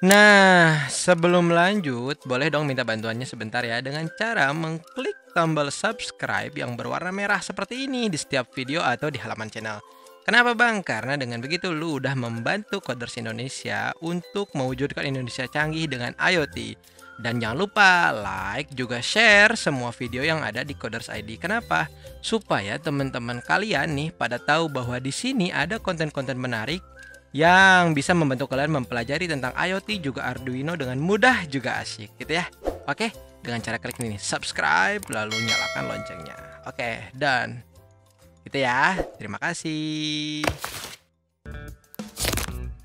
Nah, sebelum lanjut, boleh dong minta bantuannya sebentar ya dengan cara mengklik tombol subscribe yang berwarna merah seperti ini di setiap video atau di halaman channel. Kenapa bang? Karena dengan begitu lu udah membantu Coders Indonesia untuk mewujudkan Indonesia canggih dengan IoT. Dan jangan lupa like juga share semua video yang ada di Coders ID. Kenapa? Supaya teman-teman kalian nih pada tahu bahwa di sini ada konten-konten menarik yang bisa membantu kalian mempelajari tentang IoT juga Arduino dengan mudah juga asyik gitu ya. Oke, dengan cara klik ini subscribe lalu nyalakan loncengnya. Oke, dan gitu ya. Terima kasih.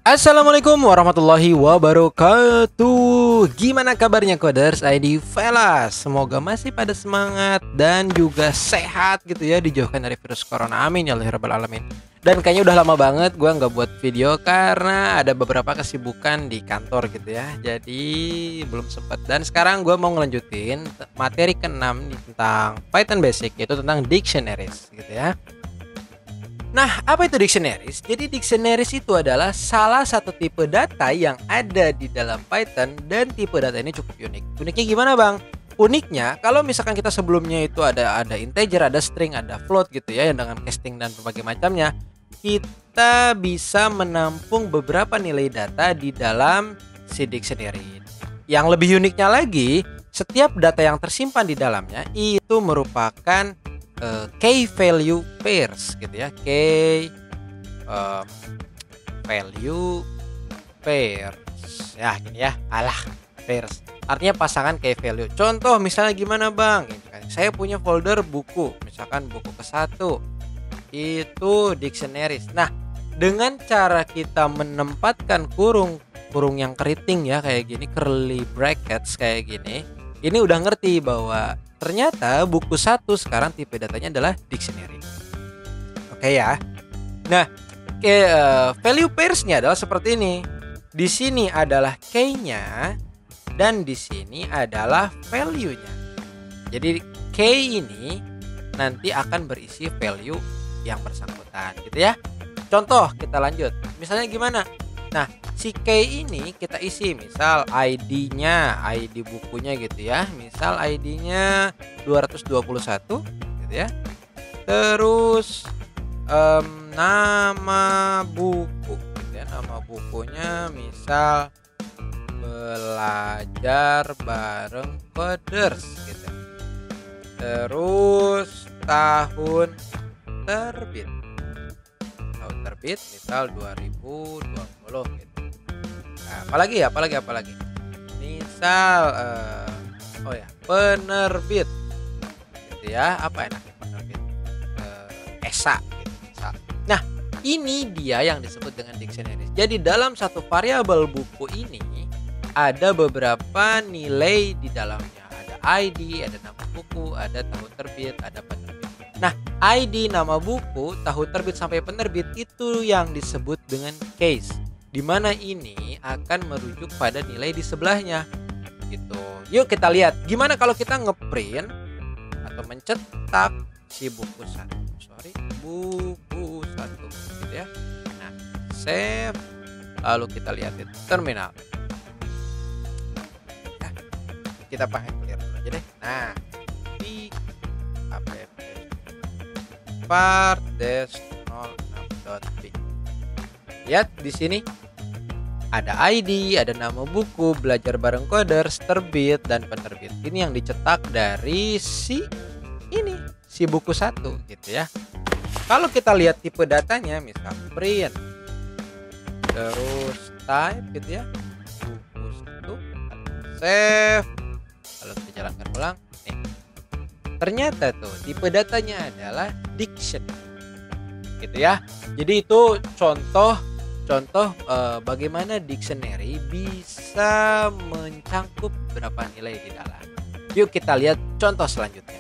Assalamualaikum warahmatullahi wabarakatuh. Gimana kabarnya Coders ID Velas? Semoga masih pada semangat dan juga sehat gitu ya, dijauhkan dari virus corona. Amin ya Allah rabbal alamin. Dan kayaknya udah lama banget gue nggak buat video karena ada beberapa kesibukan di kantor gitu ya. Jadi belum sempat. Dan sekarang gue mau ngelanjutin materi ke-6 tentang Python Basic, yaitu tentang dictionaries gitu ya. Nah, apa itu dictionaries? Jadi dictionaries itu adalah salah satu tipe data yang ada di dalam Python dan tipe data ini cukup unik. Uniknya gimana, Bang? Uniknya, kalau misalkan kita sebelumnya itu ada integer, ada string, ada float gitu ya, yang dengan casting dan berbagai macamnya, kita bisa menampung beberapa nilai data di dalam si dictionary. Yang lebih uniknya lagi, setiap data yang tersimpan di dalamnya itu merupakan key value pairs gitu ya, key value pairs ya, gini ya, pairs artinya pasangan key value. Contoh misalnya gimana bang, saya punya folder buku, misalkan buku ke-1 itu dictionaries. Nah, dengan cara kita menempatkan kurung yang keriting ya kayak gini, curly brackets kayak gini, ini udah ngerti bahwa ternyata buku 1 sekarang tipe datanya adalah dictionary. Oke ya. Nah, value pairs-nya adalah seperti ini. Di sini adalah key-nya dan di sini adalah value-nya. Jadi key ini nanti akan berisi value yang bersangkutan gitu ya. Contoh kita lanjut. Misalnya gimana? Nah, si key ini kita isi misal ID-nya, ID bukunya gitu ya. Misal ID-nya 221 gitu ya. Terus nama buku gitu ya. Nama bukunya misal Belajar Bareng Coders gitu. Terus tahun terbit misal 2020 gitu. Nah, apalagi misal penerbit gitu ya, apa enaknya penerbit, ESA gitu misal. Nah, ini dia yang disebut dengan dictionary. Jadi dalam satu variabel buku ini ada beberapa nilai di dalamnya, ada ID, ada nama buku, ada tahun terbit, ada penerbit. Nah, ID, nama buku, tahun terbit sampai penerbit itu yang disebut dengan case, di mana ini akan merujuk pada nilai di sebelahnya gitu. Yuk kita lihat gimana kalau kita ngeprint atau mencetak si buku 1 gitu ya. Nah, save, lalu kita lihat di terminal ya, kita pakai clear aja deh. Nah, di part-06.p. Lihat di sini ada ID, ada nama buku, Belajar Bareng Coders, terbit dan penerbit. Ini yang dicetak dari si buku 1 gitu ya. Kalau kita lihat tipe datanya misal print terus type gitu ya, buku 1, save, lalu kita jalankan ulang. Ternyata tuh tipe datanya adalah dictionary gitu ya. Jadi itu contoh bagaimana dictionary bisa mencangkup beberapa nilai di dalam. Yuk kita lihat contoh selanjutnya.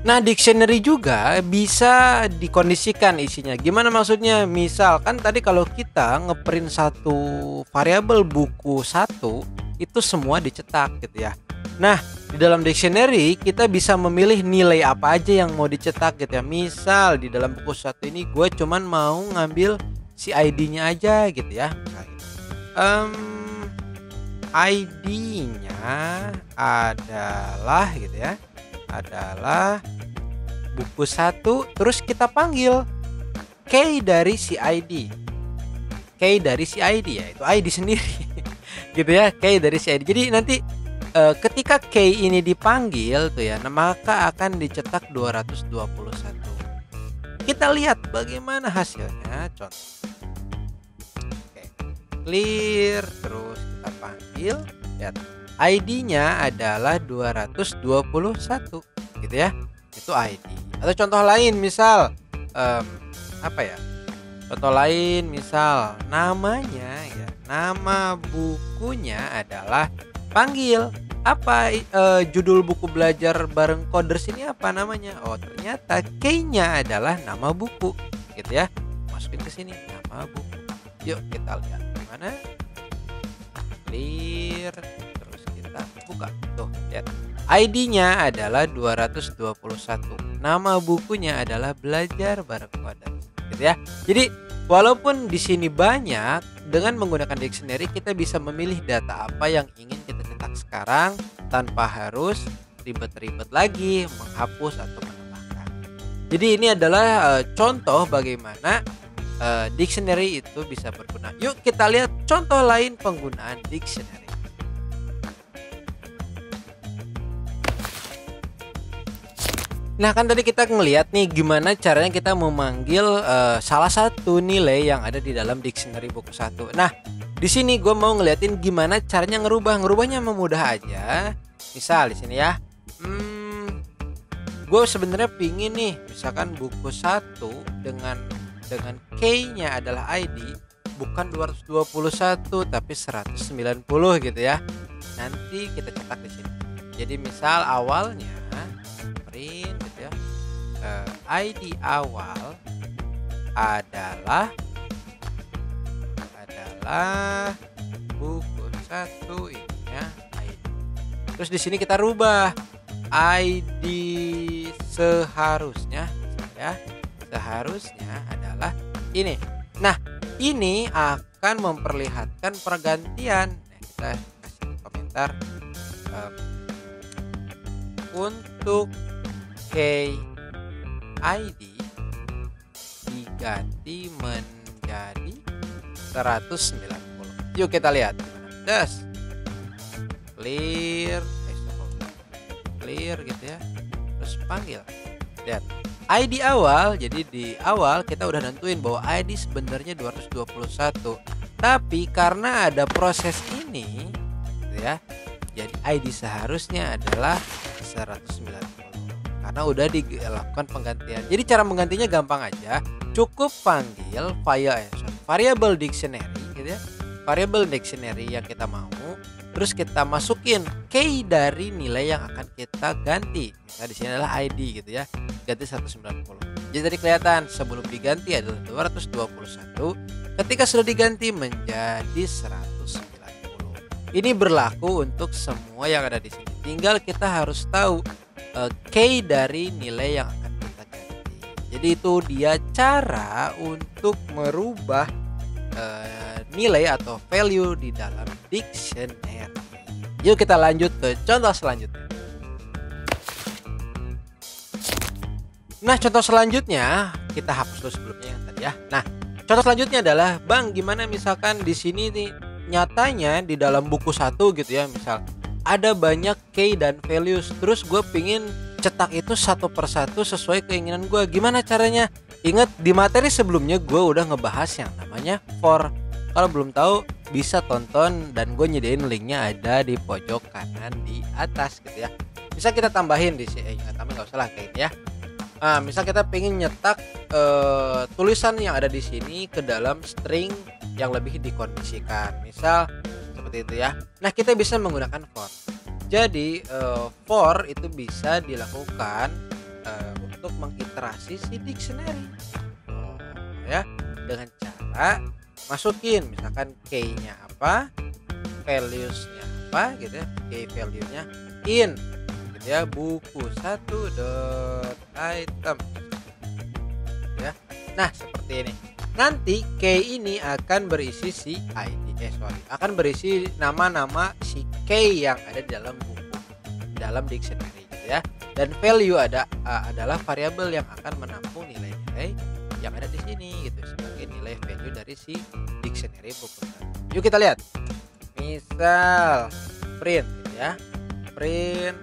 Nah, dictionary juga bisa dikondisikan isinya. Gimana maksudnya? Misal kan tadi kalau kita ngeprint satu variabel buku 1 itu semua dicetak gitu ya. Nah, di dalam dictionary kita bisa memilih nilai apa aja yang mau dicetak gitu ya. Misal di dalam buku 1 ini gue cuman mau ngambil si ID-nya aja gitu ya. ID-nya adalah gitu ya, adalah buku 1, terus kita panggil key dari si ID. Key dari si ID ya, itu ID sendiri. Gitu ya, key dari si ID. Jadi nanti ketika key ini dipanggil tuh ya, maka akan dicetak 221. Kita lihat bagaimana hasilnya. Contoh. Oke. Clear, terus kita panggil. Lihat. ID-nya adalah 221 gitu ya. Itu ID. Atau contoh lain misal apa ya? Contoh lain misal namanya ya. Nama bukunya adalah panggil. Apa judul buku belajar bareng Coders ini apa namanya? Oh, ternyata key-nya adalah nama buku gitu ya. Masukin ke sini nama buku. Yuk kita lihat gimana. Clear, terus kita buka. Tuh, lihat. ID-nya adalah 221. Nama bukunya adalah Belajar Bareng Coders. Gitu ya. Jadi walaupun di sini banyak, dengan menggunakan dictionary kita bisa memilih data apa yang ingin kita cetak sekarang tanpa harus ribet-ribet lagi menghapus atau menambahkan. Jadi ini adalah contoh bagaimana dictionary itu bisa berguna. Yuk kita lihat contoh lain penggunaan dictionary. Nah kan tadi kita ngelihat nih gimana caranya kita memanggil salah satu nilai yang ada di dalam dictionary buku 1. Nah di sini gue mau ngeliatin gimana caranya ngerubahnya mudah aja. Misal di sini ya, gue sebenarnya pingin nih misalkan buku 1 dengan key-nya adalah ID bukan 221 tapi 190 gitu ya. Nanti kita cetak di sini. Jadi misal awalnya print gitu ya, ID awal adalah buku 1 ininya ID. Terus di sini kita rubah ID seharusnya ya, seharusnya adalah ini. Nah ini akan memperlihatkan pergantian. Nah, kita kasih komentar untuk key ID diganti menjadi 190. Yuk kita lihat. Das. Clear, clear gitu ya. Terus panggil. Lihat. ID awal, jadi di awal kita udah nentuin bahwa ID sebenarnya 221. Tapi karena ada proses ini gitu ya. Jadi ID seharusnya adalah 190. Karena udah dilakukan penggantian. Jadi cara menggantinya gampang aja. Cukup panggil variable dictionary gitu ya. Variable dictionary yang kita mau, terus kita masukin key dari nilai yang akan kita ganti. Misalnya di sini adalah ID gitu ya. Ganti 190. Jadi tadi kelihatan sebelum diganti adalah 221. Ketika sudah diganti menjadi 190. Ini berlaku untuk semua yang ada di sini. Tinggal kita harus tahu key dari nilai yang akan kita ganti. Jadi itu dia cara untuk merubah nilai atau value di dalam dictionary. Yuk kita lanjut ke contoh selanjutnya. Nah contoh selanjutnya kita hapus dulu sebelumnya yang tadi ya. Nah contoh selanjutnya adalah Bang, gimana misalkan di sini nih nyatanya di dalam buku 1 gitu ya, misal ada banyak key dan values, terus gue pingin cetak itu satu persatu sesuai keinginan gue. Gimana caranya? Ingat di materi sebelumnya gue udah ngebahas yang namanya for. Kalau belum tahu bisa tonton dan gue nyediain linknya ada di pojok kanan di atas gitu ya. Bisa kita tambahin di sini, nggak usah lah kayak ini ya. Nah, misal kita pengen nyetak tulisan yang ada di sini ke dalam string yang lebih dikondisikan, misal seperti itu ya. Nah kita bisa menggunakan for. Jadi for itu bisa dilakukan untuk mengiterasi si dictionary ya, dengan cara masukin misalkan key-nya apa, values-nya apa gitu ya, key value-nya in gitu ya, buku 1.item ya. Nah seperti ini. Nanti key ini akan berisi si akan berisi nama-nama si key yang ada di dalam buku, dalam dictionary gitu ya. Dan value adalah variabel yang akan menampung nilai-nilai yang ada di sini gitu sebagai nilai value dari si dictionary buku. Yuk kita lihat. Misal print gitu ya. Print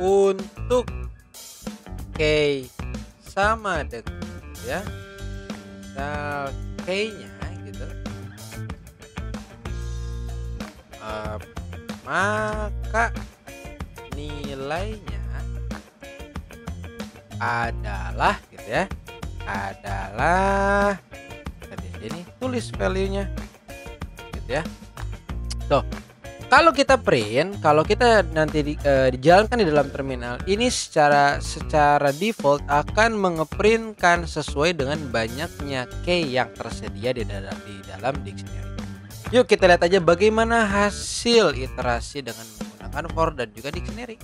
untuk key sama dengan ya. Misal key-nya gitu. Maka nilainya adalah gitu ya, adalah di sini tulis value-nya gitu ya. Tuh, kalau kita print, kalau kita nanti dijalankan di dalam terminal ini secara default akan mengeprintkan sesuai dengan banyaknya key yang tersedia di dalam dictionary. Yuk kita lihat aja bagaimana hasil iterasi dengan menggunakan for dan juga dictionary.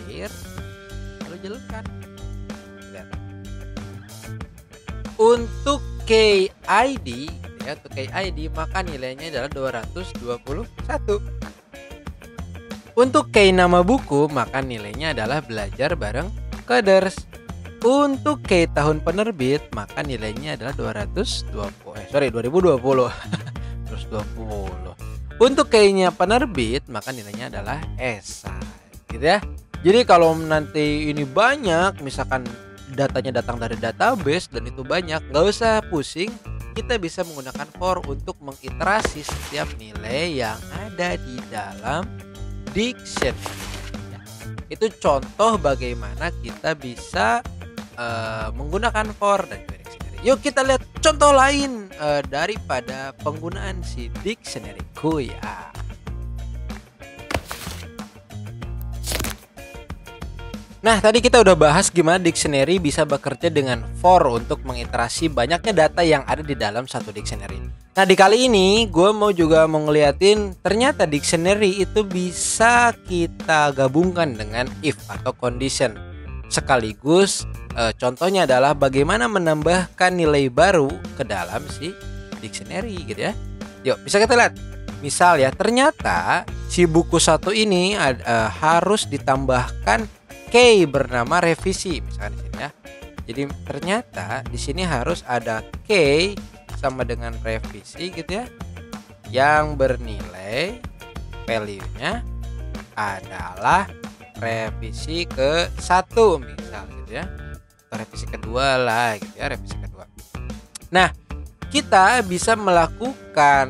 Clear, lalu jalankan. Lihat. Untuk key ID ya, untuk key ID maka nilainya adalah 221. Untuk key nama buku maka nilainya adalah belajar bareng Coders. Untuk key tahun penerbit maka nilainya adalah 2020. Untuk key-nya penerbit maka nilainya adalah esai gitu ya. Jadi kalau nanti ini banyak, misalkan datanya datang dari database dan itu banyak, nggak usah pusing, kita bisa menggunakan for untuk mengiterasi setiap nilai yang ada di dalam dictionary ya. Itu contoh bagaimana kita bisa menggunakan for dan juga dictionary. Yuk kita lihat contoh lain daripada penggunaan si dictionary ya. Nah, tadi kita udah bahas gimana dictionary bisa bekerja dengan for untuk mengiterasi banyaknya data yang ada di dalam satu dictionary. Nah, di kali ini gue mau ngeliatin ternyata dictionary itu bisa kita gabungkan dengan if atau condition. Sekaligus contohnya adalah bagaimana menambahkan nilai baru ke dalam si dictionary gitu ya. Yuk, bisa kita lihat. Misal ya, ternyata si buku satu ini harus ditambahkan key bernama revisi misalkan di sini ya. Jadi ternyata di sini harus ada key sama dengan revisi gitu ya, yang bernilai value-nya adalah revisi ke 1 misal gitu ya, atau revisi kedua lah gitu ya, revisi kedua. Nah, kita bisa melakukan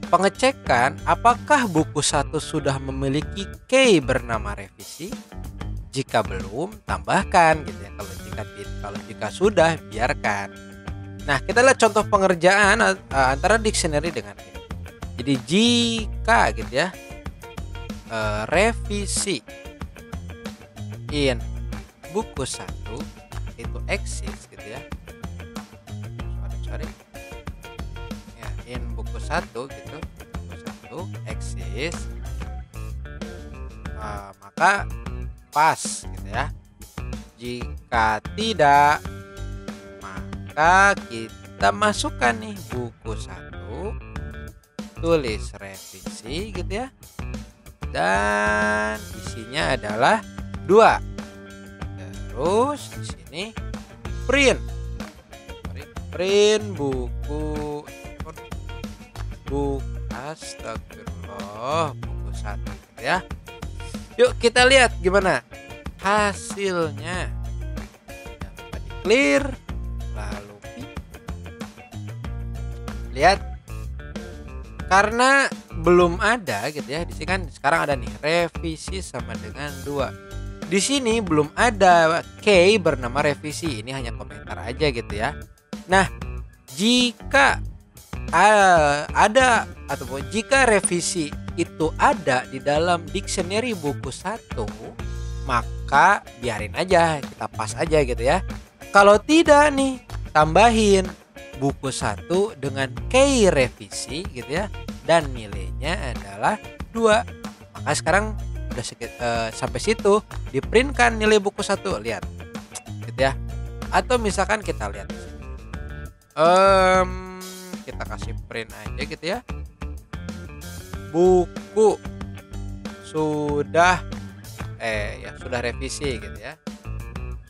pengecekan apakah buku 1 sudah memiliki key bernama revisi. Jika belum, tambahkan gitu ya. Kalau jika sudah, biarkan. Nah, kita lihat contoh pengerjaan antara dictionary dengan ini. Jadi jika gitu ya, revisi in buku 1 itu exist gitu ya. Ya, in buku 1 gitu, buku 1 exist, maka pas gitu ya. Jika tidak, maka kita masukkan nih buku 1, tulis revisi gitu ya, dan isinya adalah 2. Terus di sini print buku astagfirullah, buku 1 gitu ya. Yuk kita lihat gimana hasilnya. Dapat di clear, lalu lihat, karena belum ada gitu ya. Di sini kan sekarang ada nih revisi sama dengan 2. Di sini belum ada key bernama revisi, ini hanya komentar aja gitu ya. Nah, jika ada ataupun jika revisi itu ada di dalam dictionary buku 1, maka biarin aja, kita pas aja gitu ya. Kalau tidak nih, tambahin buku 1 dengan key revisi gitu ya, dan nilainya adalah 2. Maka sekarang udah sampai situ, diprintkan nilai buku 1, lihat gitu ya. Atau misalkan kita lihat di sini. Kita kasih print aja gitu ya. Buku sudah sudah revisi gitu ya.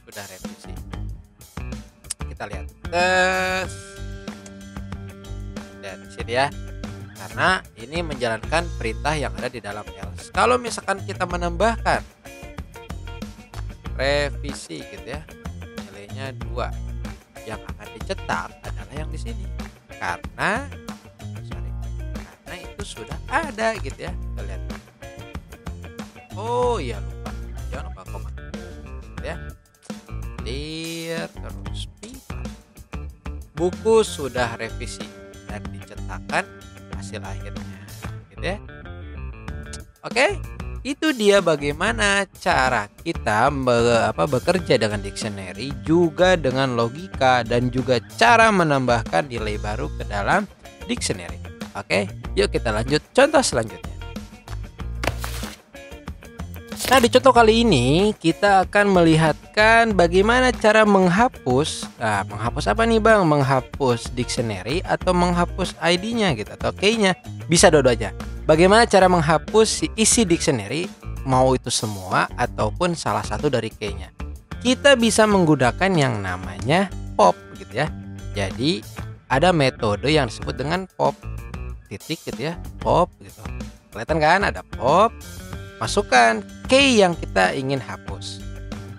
Sudah revisi. Kita lihat. Dan di sini ya. Karena ini menjalankan perintah yang ada di dalam else. Kalau misalkan kita menambahkan revisi gitu ya, nilainya 2, yang akan dicetak adalah yang di sini. Karena itu sudah ada gitu ya. Kita lihat. Oh iya, lupa. Jangan lupa koma. Gitu ya. Clear terus pipa. Buku sudah revisi dan dicetakkan hasil akhirnya gitu ya. Oke, itu dia bagaimana cara kita bekerja dengan dictionary, juga dengan logika, dan juga cara menambahkan nilai baru ke dalam dictionary. Oke, yuk kita lanjut contoh selanjutnya. Nah, di contoh kali ini kita akan melihatkan bagaimana cara menghapus. Nah, menghapus apa nih Bang? Menghapus dictionary atau menghapus ID-nya gitu atau key-nya. Bisa dua-duanya. Bagaimana cara menghapus isi dictionary, mau itu semua ataupun salah satu dari key-nya. Kita bisa menggunakan yang namanya pop gitu ya. Jadi ada metode yang disebut dengan pop titik gitu ya. Pop gitu. Kelihatan kan ada pop. Masukkan key yang kita ingin hapus.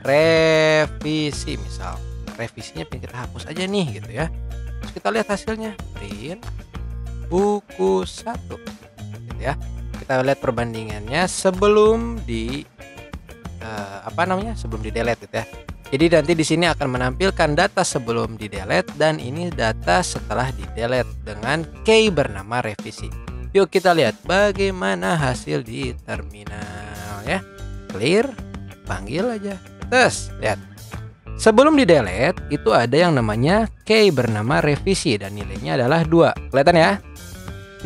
Revisi misal. Revisinya pengen kita hapus aja nih gitu ya. Terus kita lihat hasilnya. Print buku 1 gitu ya. Kita lihat perbandingannya sebelum di sebelum di delete gitu ya. Jadi nanti di sini akan menampilkan data sebelum di delete dan ini data setelah di delete dengan key bernama revisi. Yuk kita lihat bagaimana hasil di terminal ya. Clear, panggil aja. Terus lihat. Sebelum di delete itu ada yang namanya key bernama revisi dan nilainya adalah 2. Kelihatan ya?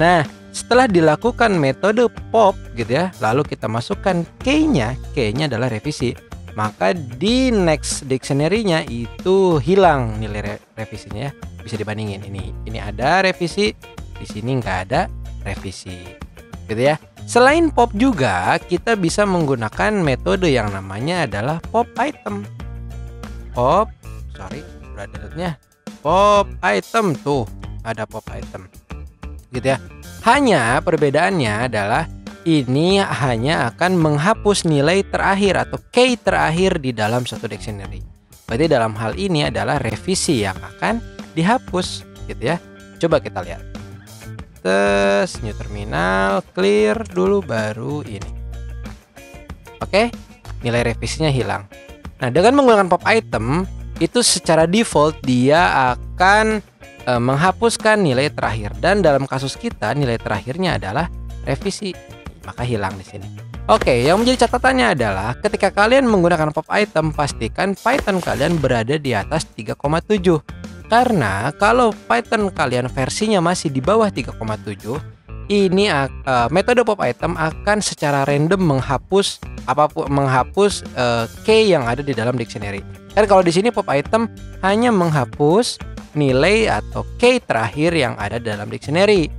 Nah, setelah dilakukan metode pop gitu ya, lalu kita masukkan key-nya adalah revisi. Maka di next dictionary-nya itu hilang nilai revisinya ya. Bisa dibandingin ini ada revisi, di sini nggak ada revisi gitu ya. Selain pop juga kita bisa menggunakan metode yang namanya adalah pop item. Pop item tuh ada pop item gitu ya. Hanya perbedaannya adalah ini hanya akan menghapus nilai terakhir atau key terakhir di dalam satu dictionary. Berarti dalam hal ini adalah revisi yang akan dihapus gitu ya. Coba kita lihat. Terus new terminal, clear dulu baru ini. Oke, nilai revisinya hilang. Nah, dengan menggunakan pop item itu secara default dia akan menghapuskan nilai terakhir dan dalam kasus kita nilai terakhirnya adalah revisi, maka hilang di sini. Oke, yang menjadi catatannya adalah ketika kalian menggunakan pop item pastikan Python kalian berada di atas 3,7. Karena kalau Python kalian versinya masih di bawah 3,7, ini metode pop item akan secara random menghapus key yang ada di dalam dictionary. Dan kalau di sini pop item hanya menghapus nilai atau key terakhir yang ada dalam dictionary.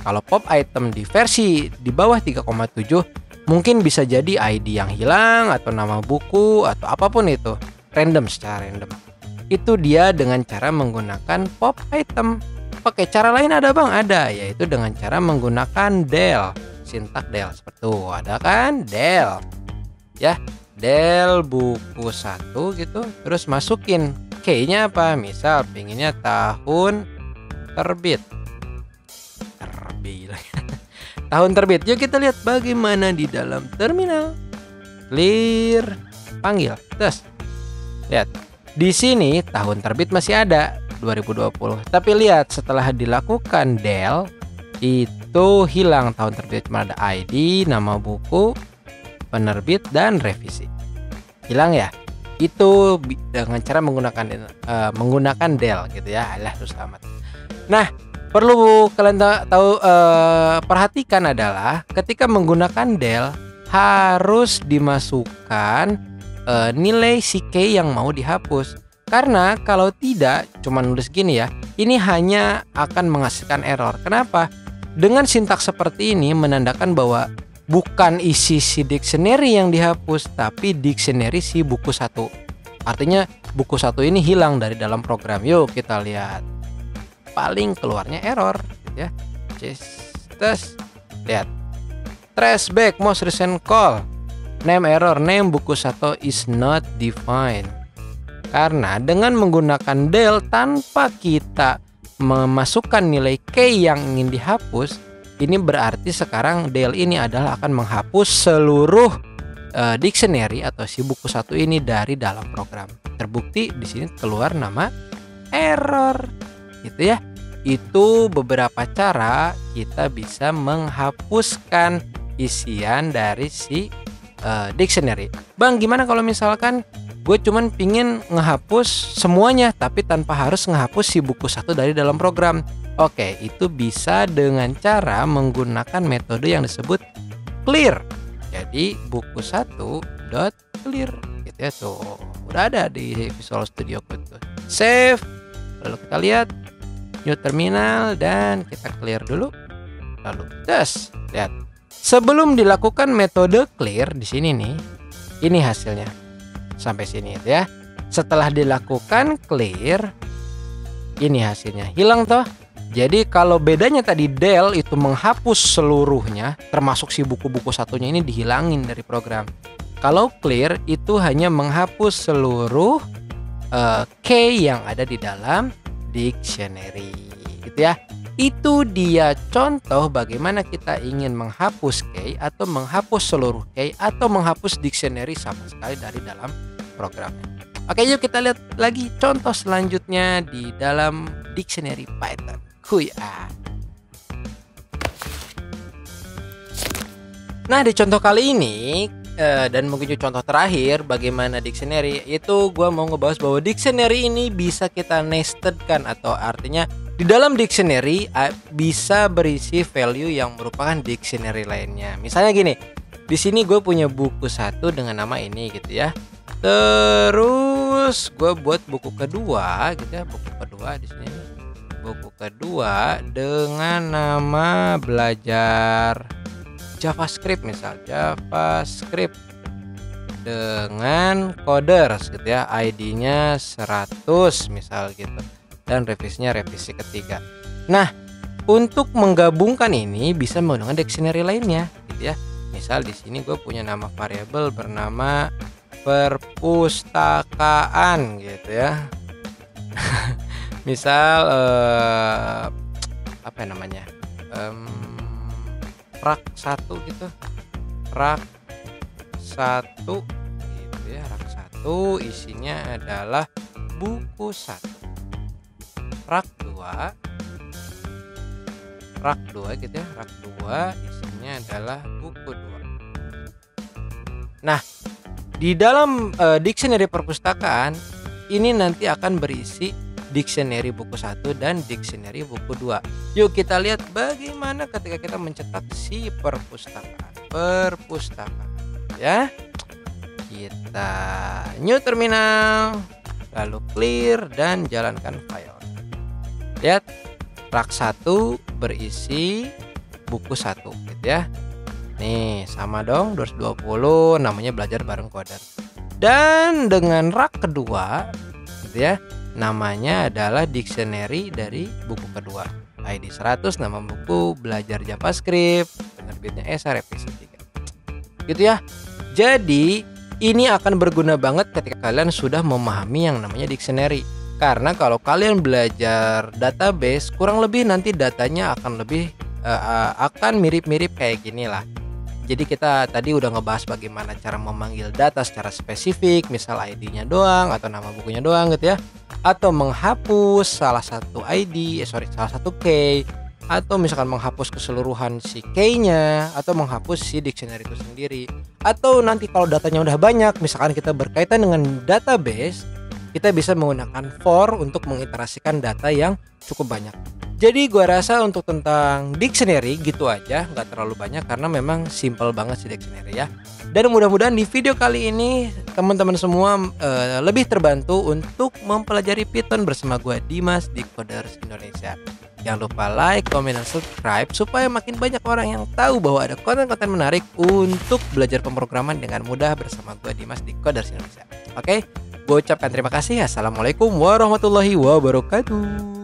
Kalau pop item di versi di bawah 3,7 mungkin bisa jadi ID yang hilang atau nama buku atau apapun itu, secara random. Itu dia dengan cara menggunakan pop item. Oke, cara lain ada Bang? Ada, yaitu dengan cara menggunakan del. Sintak del seperti itu. Ada kan? Del. Ya, del buku 1 gitu. Terus masukin key-nya apa? Misal pinginnya tahun terbit. Tahun terbit. Yuk kita lihat bagaimana di dalam terminal. Clear, panggil. Terus lihat. Di sini tahun terbit masih ada 2020. Tapi lihat setelah dilakukan del itu hilang tahun terbit, cuma ada ID, nama buku, penerbit dan revisi. Hilang ya. Itu dengan cara menggunakan del gitu ya. Alah terus amat. Nah, perlu kalian perhatikan adalah ketika menggunakan del harus dimasukkan nilai si key yang mau dihapus. Karena kalau tidak, cuma nulis gini ya, ini hanya akan menghasilkan error. Kenapa? Dengan sintaks seperti ini menandakan bahwa bukan isi si dictionary yang dihapus, tapi dictionary si buku 1. Artinya buku 1 ini hilang dari dalam program. Yuk kita lihat. Paling keluarnya error ya. Tes. Lihat. Trace back most recent call. Name error, name buku 1 is not defined. Karena dengan menggunakan del tanpa kita memasukkan nilai key yang ingin dihapus, ini berarti sekarang del ini adalah akan menghapus seluruh dictionary atau si buku 1 ini dari dalam program. Terbukti di sini keluar nama error, gitu ya. Itu beberapa cara kita bisa menghapuskan isian dari si dictionary. Bang, gimana kalau misalkan gue cuman pingin ngehapus semuanya tapi tanpa harus ngehapus si buku 1 dari dalam program? Oke, itu bisa dengan cara menggunakan metode yang disebut clear. Jadi buku 1.clear gitu ya, tuh udah ada di Visual Studio Code tuh. Save, lalu kita lihat new terminal dan kita clear dulu, lalu tes. Lihat, sebelum dilakukan metode clear di sini nih, ini hasilnya sampai sini ya. Setelah dilakukan clear, ini hasilnya hilang toh. Jadi kalau bedanya tadi del itu menghapus seluruhnya, termasuk si buku-buku satunya ini dihilangin dari program. Kalau clear itu hanya menghapus seluruh key yang ada di dalam dictionary, gitu ya. Itu dia contoh bagaimana kita ingin menghapus key atau menghapus seluruh key atau menghapus dictionary sama sekali dari dalam programnya. Oke, yuk kita lihat lagi contoh selanjutnya di dalam dictionary Python. Nah, di contoh kali ini dan mungkin contoh terakhir bagaimana dictionary, itu gue mau ngebahas bahwa dictionary ini bisa kita nestedkan, atau artinya di dalam dictionary bisa berisi value yang merupakan dictionary lainnya. Misalnya gini, di sini gue punya buku 1 dengan nama ini gitu ya. Terus gue buat buku kedua gitu ya, buku kedua di sini. Buku kedua dengan nama belajar JavaScript, misal JavaScript dengan coders gitu ya, ID-nya 100 misal gitu, dan revisinya revisi ketiga. Nah, untuk menggabungkan ini bisa menggunakan dictionary lainnya gitu ya. Misal di sini gue punya nama variabel bernama perpustakaan gitu ya. Misal apa namanya, rak 1 gitu, rak 1 gitu ya, rak 1 isinya adalah buku 1. Rak 2 gitu ya, rak 2 isinya adalah buku 2. Nah, di dalam dictionary perpustakaan ini nanti akan berisi dictionary buku 1 dan dictionary buku 2. Yuk kita lihat bagaimana ketika kita mencetak si perpustakaan ya. Kita new terminal, lalu clear dan jalankan file. Lihat, rak 1 berisi buku 1 gitu ya. Nih sama dong, 220, namanya belajar bareng coder. Dan dengan rak kedua gitu ya, namanya adalah dictionary dari buku kedua, ID 100, nama buku belajar JavaScript, penerbitnya ESA revisi 3 gitu ya. Jadi ini akan berguna banget ketika kalian sudah memahami yang namanya dictionary, karena kalau kalian belajar database kurang lebih nanti datanya akan lebih akan mirip-mirip kayak gini lah. Jadi kita tadi udah ngebahas bagaimana cara memanggil data secara spesifik, misal ID-nya doang atau nama bukunya doang gitu ya, atau menghapus salah satu salah satu key, atau misalkan menghapus keseluruhan si key-nya, atau menghapus si dictionary itu sendiri. Atau nanti kalau datanya udah banyak, misalkan kita berkaitan dengan database, kita bisa menggunakan for untuk mengiterasikan data yang cukup banyak. Jadi gua rasa untuk tentang dictionary gitu aja, nggak terlalu banyak karena memang simple banget sih dictionary ya. Dan mudah-mudahan di video kali ini teman-teman semua lebih terbantu untuk mempelajari Python bersama gua Dimas di Coders Indonesia. Jangan lupa like, comment, dan subscribe supaya makin banyak orang yang tahu bahwa ada konten-konten menarik untuk belajar pemrograman dengan mudah bersama gua Dimas di Coders Indonesia. Oke, gue ucapkan terima kasih. Assalamualaikum warahmatullahi wabarakatuh.